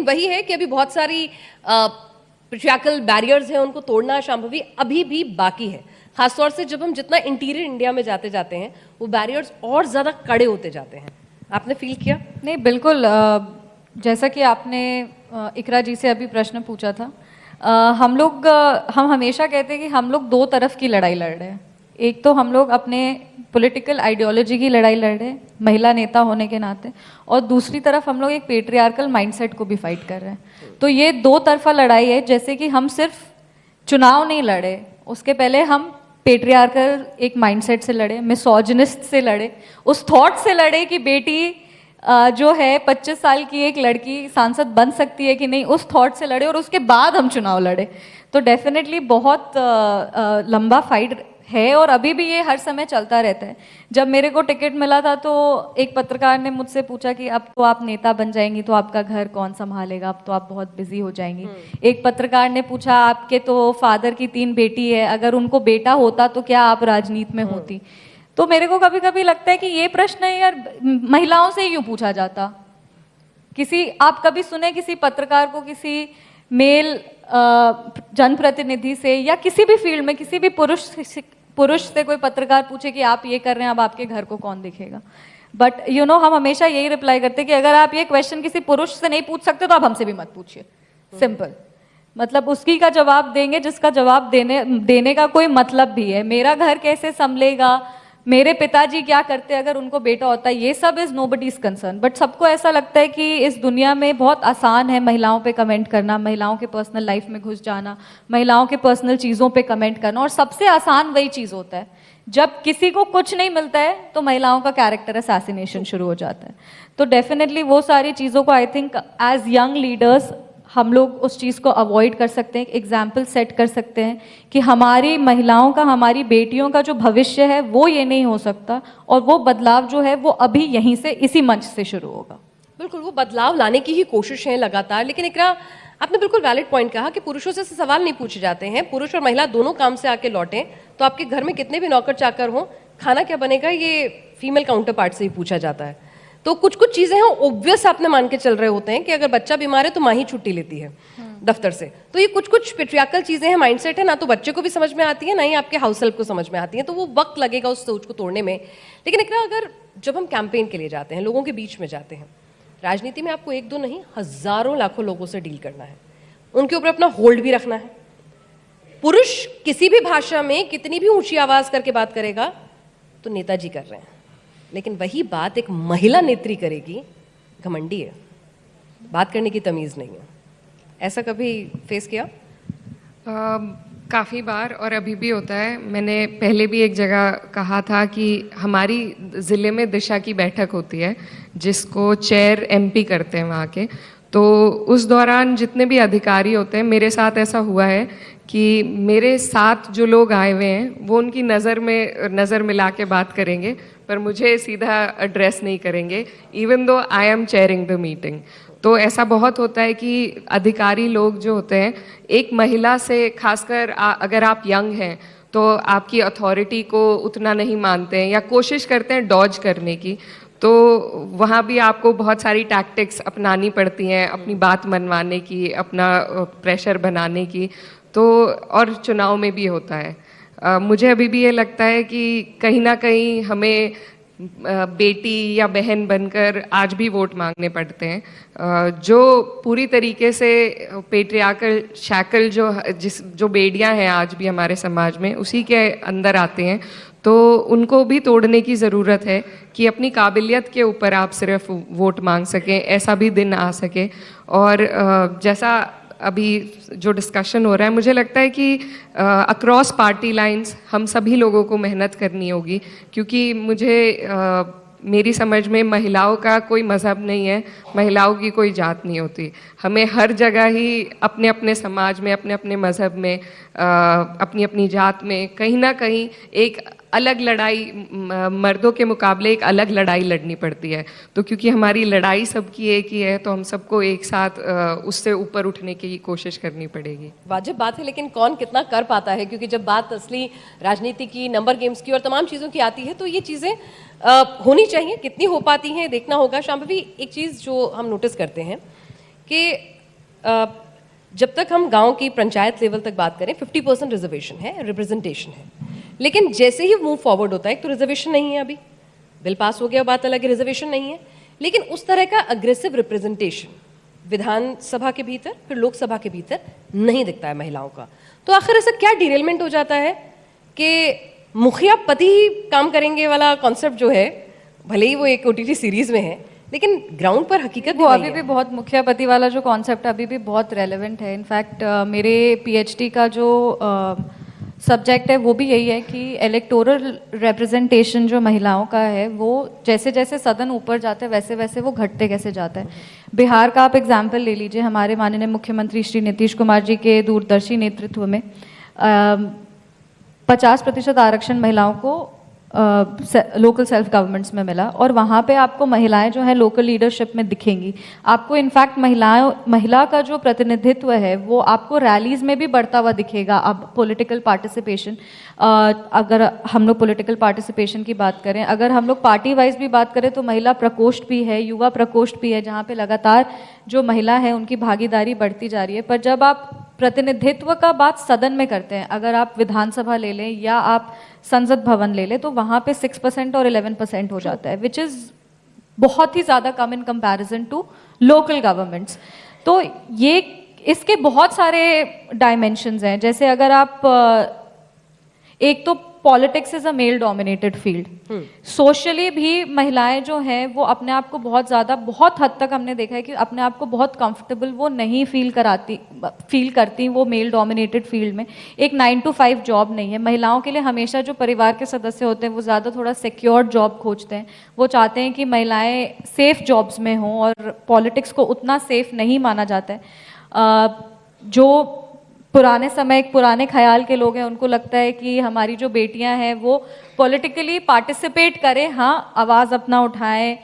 वही है कि अभी बहुत सारी पेट्रियार्कल बैरियर्स हैं, उनको तोड़ना शांभवी अभी भी बाकी है। खासतौर से जब हम जितना इंटीरियर इंडिया में जाते जाते हैं वो बैरियर्स और ज़्यादा कड़े होते जाते हैं। आपने फील किया? नहीं, बिल्कुल। जैसा कि आपने इकरा जी से अभी प्रश्न पूछा था, हम हमेशा कहते हैं कि हम लोग दो तरफ की लड़ाई लड़ रहे हैं। एक तो हम लोग अपने पॉलिटिकल आइडियोलॉजी की लड़ाई लड़ रहे हैं महिला नेता होने के नाते, और दूसरी तरफ हम लोग एक पेट्रियार्कल माइंडसेट को भी फाइट कर रहे हैं। तो ये दो तरफा लड़ाई है। जैसे कि हम सिर्फ चुनाव नहीं लड़े, उसके पहले हम पेट्रियार्कल एक माइंडसेट से लड़े, मिसोजिनिस्ट से लड़े, उस थॉट से लड़े कि बेटी जो है 25 साल की एक लड़की सांसद बन सकती है कि नहीं, उस थॉट से लड़े, और उसके बाद हम चुनाव लड़े। तो डेफिनेटली बहुत लंबा फाइट है और अभी भी ये हर समय चलता रहता है। जब मेरे को टिकट मिला था तो एक पत्रकार ने मुझसे पूछा कि अब तो आप नेता बन जाएंगी तो आपका घर कौन संभालेगा, अब तो आप बहुत बिजी हो जाएंगी। एक पत्रकार ने पूछा आपके तो फादर की 3 बेटी है, अगर उनको बेटा होता तो क्या आप राजनीति में होती? तो मेरे को कभी कभी लगता है कि ये प्रश्न यार महिलाओं से यूं पूछा जाता। आप कभी सुने किसी पत्रकार को किसी मेल जनप्रतिनिधि से या किसी भी फील्ड में किसी भी पुरुष से कोई पत्रकार पूछे कि आप ये कर रहे हैं, अब आपके घर को कौन दिखेगा? बट हम हमेशा यही रिप्लाई करते हैं कि अगर आप ये क्वेश्चन किसी पुरुष से नहीं पूछ सकते तो आप हमसे भी मत पूछिए। सिंपल। मतलब उसकी का जवाब देंगे जिसका जवाब देने का कोई मतलब भी है। मेरा घर कैसे संभलेगा, मेरे पिताजी क्या करते अगर उनको बेटा होता है, ये सब इज नोबडीज कंसर्न। बट सबको ऐसा लगता है कि इस दुनिया में बहुत आसान है महिलाओं पे कमेंट करना, महिलाओं के पर्सनल लाइफ में घुस जाना, महिलाओं के पर्सनल चीज़ों पे कमेंट करना, और सबसे आसान वही चीज़ होता है जब किसी को कुछ नहीं मिलता है तो महिलाओं का कैरेक्टर असैसिनेशन शुरू हो जाता है। तो डेफिनेटली वो सारी चीज़ों को I think as young leaders हम लोग उस चीज़ को अवॉइड कर सकते हैं, एग्जाम्पल सेट कर सकते हैं कि हमारी महिलाओं का, हमारी बेटियों का जो भविष्य है वो ये नहीं हो सकता, और वो बदलाव जो है वो अभी यहीं से, इसी मंच से शुरू होगा। बिल्कुल, वो बदलाव लाने की ही कोशिश है लगातार। लेकिन इकरा, आपने बिल्कुल वैलिड पॉइंट कहा कि पुरुषों से सवाल नहीं पूछे जाते हैं। पुरुष और महिला दोनों काम से आके लौटें तो आपके घर में कितने भी नौकर चाकर हों, खाना क्या बनेगा ये फीमेल काउंटर पार्ट से ही पूछा जाता है। तो कुछ कुछ चीजें हैं ऑब्वियस आपने मान के चल रहे होते हैं कि अगर बच्चा बीमार है तो माँ ही छुट्टी लेती है दफ्तर से। तो ये कुछ कुछ पेट्रियार्कल चीजें हैं, माइंडसेट है, ना तो बच्चे को भी समझ में आती है ना ही आपके हाउस हेल्प को समझ में आती है। तो वो वक्त लगेगा उस सोच को तोड़ने में। लेकिन इकरा, अगर जब हम कैंपेन के लिए जाते हैं, लोगों के बीच में जाते हैं, राजनीति में आपको 1-2 नहीं हजारों लाखों लोगों से डील करना है, उनके ऊपर अपना होल्ड भी रखना है। पुरुष किसी भी भाषा में कितनी भी ऊंची आवाज करके बात करेगा तो नेताजी कर रहे हैं, लेकिन वही बात एक महिला नेत्री करेगी, घमंडी है, बात करने की तमीज नहीं है। ऐसा कभी फेस किया? काफ़ी बार, और अभी भी होता है। मैंने पहले भी एक जगह कहा था कि हमारी ज़िले में दिशा की बैठक होती है जिसको चेयर एमपी करते हैं वहाँ के। तो उस दौरान जितने भी अधिकारी होते हैं, मेरे साथ ऐसा हुआ है कि मेरे साथ जो लोग आए हुए हैं वो उनकी नज़र मिला के बात करेंगे पर मुझे सीधा एड्रेस नहीं करेंगे, even though I am chairing the meeting. तो ऐसा बहुत होता है कि अधिकारी लोग जो होते हैं, एक महिला से, खासकर अगर आप यंग हैं तो आपकी अथॉरिटी को उतना नहीं मानते हैं या कोशिश करते हैं डॉज करने की। तो वहाँ भी आपको बहुत सारी टैक्टिक्स अपनानी पड़ती हैं अपनी बात मनवाने की, अपना प्रेशर बनाने की। तो और चुनाव में भी होता है। मुझे अभी भी ये लगता है कि कहीं ना कहीं हमें बेटी या बहन बनकर आज भी वोट मांगने पड़ते हैं। जो पूरी तरीके से पेट्रियार्कल शैकल जो बेड़ियां हैं आज भी हमारे समाज में, उसी के अंदर आते हैं। तो उनको भी तोड़ने की ज़रूरत है कि अपनी काबिलियत के ऊपर आप सिर्फ वोट मांग सकें, ऐसा भी दिन आ सके। और जैसा अभी जो डिस्कशन हो रहा है, मुझे लगता है कि अक्रॉस पार्टी लाइंस हम सभी लोगों को मेहनत करनी होगी, क्योंकि मेरी समझ में महिलाओं का कोई मज़हब नहीं है, महिलाओं की कोई जात नहीं होती। हमें हर जगह ही अपने अपने समाज में, अपने अपने मज़हब में, अपनी अपनी जात में कहीं ना कहीं एक अलग लड़ाई, मर्दों के मुकाबले एक अलग लड़ाई लड़नी पड़ती है। तो क्योंकि हमारी लड़ाई सबकी एक ही है, तो हम सबको एक साथ उससे ऊपर उठने की कोशिश करनी पड़ेगी। वाजिब बात है, लेकिन कौन कितना कर पाता है, क्योंकि जब बात असली राजनीति की, नंबर गेम्स की और तमाम चीज़ों की आती है तो ये चीज़ें होनी चाहिए। कितनी हो पाती हैं देखना होगा। शांभवी, एक चीज़ जो हम नोटिस करते हैं कि जब तक हम गांव की पंचायत लेवल तक बात करें 50% रिजर्वेशन है, रिप्रेजेंटेशन है, लेकिन जैसे ही मूव फॉरवर्ड होता है, एक तो रिजर्वेशन नहीं है, अभी बिल पास हो गया, बात अलग है, रिजर्वेशन नहीं है, लेकिन उस तरह का अग्रेसिव रिप्रेजेंटेशन विधानसभा के भीतर फिर लोकसभा के भीतर नहीं दिखता है महिलाओं का। तो आखिर ऐसा क्या डिरेलमेंट हो जाता है कि मुखिया पति ही काम करेंगे वाला कॉन्सेप्ट जो है, भले ही वो एक ओटीटी सीरीज में है, लेकिन ग्राउंड पर हकीकत वो अभी भी बहुत मुखियापति वाला जो कॉन्सेप्ट अभी भी बहुत रेलेवेंट है। इनफैक्ट मेरे पीएचडी का जो सब्जेक्ट है वो भी यही है कि इलेक्टोरल रिप्रेजेंटेशन जो महिलाओं का है वो जैसे जैसे सदन ऊपर जाता है वैसे वैसे वो घटते कैसे जाता है। बिहार का आप एग्जाम्पल ले लीजिए, हमारे माननीय मुख्यमंत्री श्री नीतीश कुमार जी के दूरदर्शी नेतृत्व में 50% आरक्षण महिलाओं को लोकल सेल्फ गवर्नमेंट्स में मिला, और वहाँ पे आपको महिलाएं जो है लोकल लीडरशिप में दिखेंगी। आपको इनफैक्ट महिला का जो प्रतिनिधित्व है वो आपको रैलीज में भी बढ़ता हुआ दिखेगा। अब पॉलिटिकल पार्टिसिपेशन, अगर हम लोग पॉलिटिकल पार्टिसिपेशन की बात करें, अगर हम लोग पार्टी वाइज भी बात करें तो महिला प्रकोष्ठ भी है, युवा प्रकोष्ठ भी है, जहाँ पे लगातार जो महिला है उनकी भागीदारी बढ़ती जा रही है। पर जब आप प्रतिनिधित्व का बात सदन में करते हैं, अगर आप विधानसभा ले लें या आप संसद भवन ले लें, तो वहाँ पे 6% और 11% हो जाता है, विच इज़ बहुत ही ज़्यादा कम in comparison to local governments. तो ये इसके बहुत सारे डायमेंशंस हैं। जैसे अगर आप एक तो politics is a male dominated field, socially भी महिलाएं जो हैं वो अपने आप को बहुत हद तक हमने देखा है कि अपने आप को बहुत कंफर्टेबल वो नहीं फील करती वो मेल डोमिनेटेड फील्ड में। एक 9 to 5 जॉब नहीं है महिलाओं के लिए। हमेशा जो परिवार के सदस्य होते हैं वो ज़्यादा थोड़ा सिक्योर जॉब खोजते हैं, वो चाहते हैं कि महिलाएं सेफ जॉब्स में हों, और पॉलिटिक्स को उतना सेफ नहीं माना जाता है। जो पुराने ख्याल के लोग हैं उनको लगता है कि हमारी जो बेटियां हैं वो पॉलिटिकली पार्टिसिपेट करें, हाँ आवाज़ अपना उठाएं,